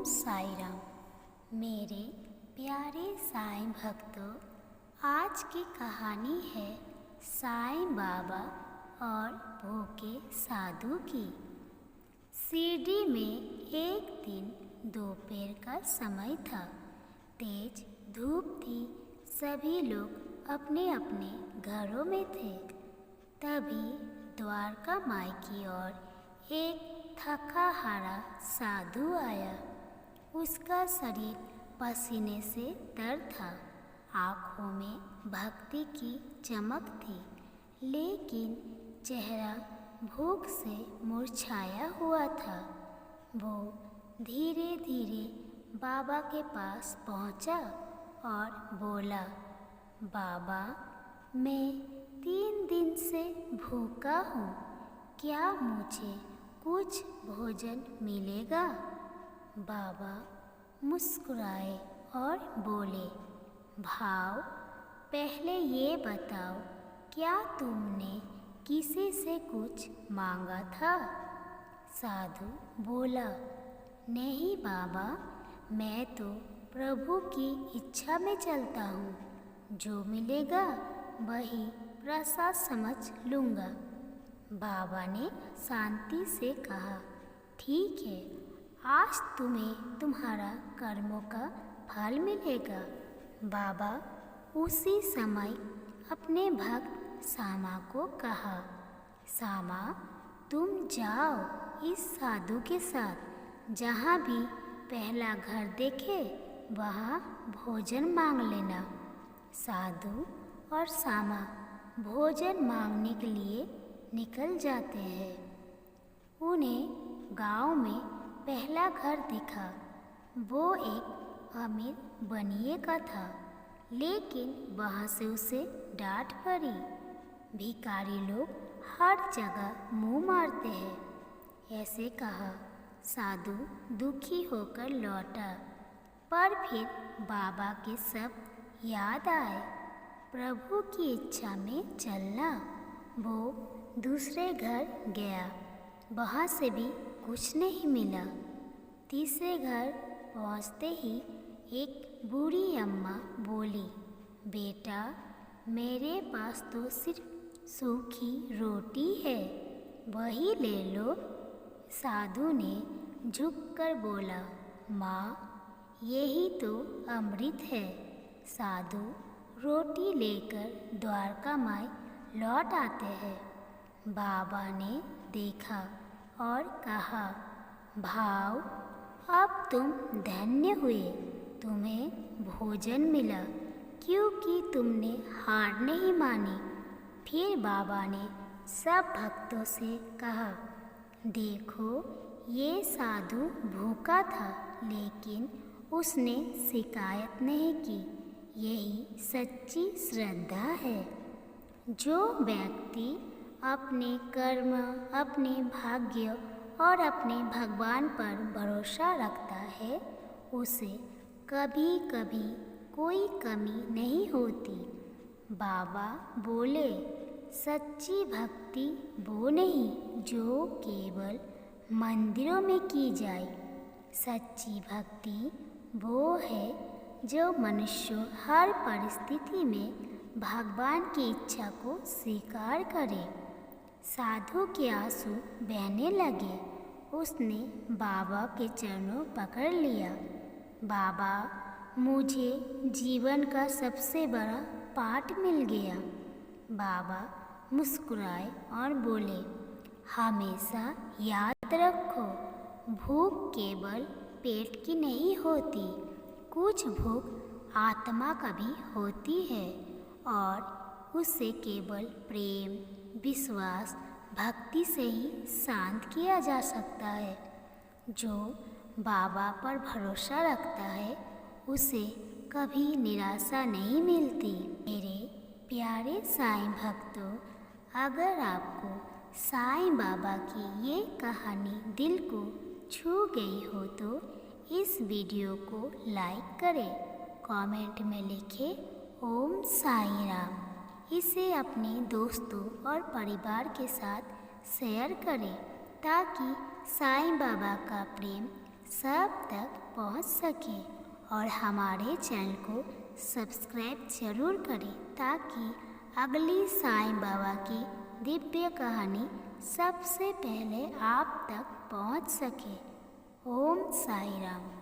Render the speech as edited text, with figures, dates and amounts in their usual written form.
साई राम। मेरे प्यारे साईं भक्तों, आज की कहानी है साईं बाबा और भूखे साधु की। शिरडी में एक दिन दोपहर का समय था। तेज धूप थी। सभी लोग अपने अपने घरों में थे। तभी द्वारका माई की ओर एक थका हारा साधु आया। उसका शरीर पसीने से तर था। आँखों में भक्ति की चमक थी, लेकिन चेहरा भूख से मुरझाया हुआ था। वो धीरे धीरे बाबा के पास पहुंचा और बोला, बाबा, मैं 3 दिन से भूखा हूँ। क्या मुझे कुछ भोजन मिलेगा? बाबा मुस्कुराए और बोले, भाव, पहले ये बताओ, क्या तुमने किसी से कुछ मांगा था? साधु बोला, नहीं बाबा, मैं तो प्रभु की इच्छा में चलता हूँ। जो मिलेगा वही प्रसाद समझ लूँगा। बाबा ने शांति से कहा, ठीक है, आज तुम्हें तुम्हारा कर्मों का फल मिलेगा। बाबा उसी समय अपने भक्त सामा को कहा, सामा, तुम जाओ इस साधु के साथ। जहाँ भी पहला घर देखे वहाँ भोजन मांग लेना। साधु और सामा भोजन मांगने के लिए निकल जाते हैं। उन्हें गांव में पहला घर दिखा। वो एक अमीर बनिए का था, लेकिन वहाँ से उसे डांट पड़ी। भिखारी लोग हर जगह मुंह मारते हैं। ऐसे कहा। साधु दुखी होकर लौटा, पर फिर बाबा के सब याद आए। प्रभु की इच्छा में चलना। वो दूसरे घर गया। वहाँ से भी कुछ नहीं मिला। तीसरे घर पहुँचते ही एक बूढ़ी अम्मा बोली, बेटा, मेरे पास तो सिर्फ सूखी रोटी है, वही ले लो। साधु ने झुककर बोला, माँ, यही तो अमृत है। साधु रोटी लेकर द्वारका माई लौट आते हैं। बाबा ने देखा और कहा, भाव, अब तुम धन्य हुए। तुम्हें भोजन मिला, क्योंकि तुमने हार नहीं मानी। फिर बाबा ने सब भक्तों से कहा, देखो, ये साधु भूखा था, लेकिन उसने शिकायत नहीं की। यही सच्ची श्रद्धा है। जो व्यक्ति अपने कर्म, अपने भाग्य और अपने भगवान पर भरोसा रखता है, उसे कभी कभी कोई कमी नहीं होती। बाबा बोले, सच्ची भक्ति वो नहीं जो केवल मंदिरों में की जाए। सच्ची भक्ति वो है जो मनुष्य हर परिस्थिति में भगवान की इच्छा को स्वीकार करे। साधु के आंसू बहने लगे। उसने बाबा के चरणों पकड़ लिया। बाबा, मुझे जीवन का सबसे बड़ा पाठ मिल गया। बाबा मुस्कुराए और बोले, हमेशा याद रखो, भूख केवल पेट की नहीं होती, कुछ भूख आत्मा का भी होती है, और उसे केवल प्रेम, विश्वास, भक्ति से ही शांत किया जा सकता है। जो बाबा पर भरोसा रखता है, उसे कभी निराशा नहीं मिलती। मेरे प्यारे साईं भक्तों, अगर आपको साईं बाबा की ये कहानी दिल को छू गई हो तो इस वीडियो को लाइक करें, कमेंट में लिखें ओम साई राम। इसे अपने दोस्तों और परिवार के साथ शेयर करें, ताकि साईं बाबा का प्रेम सब तक पहुंच सके। और हमारे चैनल को सब्सक्राइब जरूर करें ताकि अगली साईं बाबा की दिव्य कहानी सबसे पहले आप तक पहुंच सके। ओम साई राम।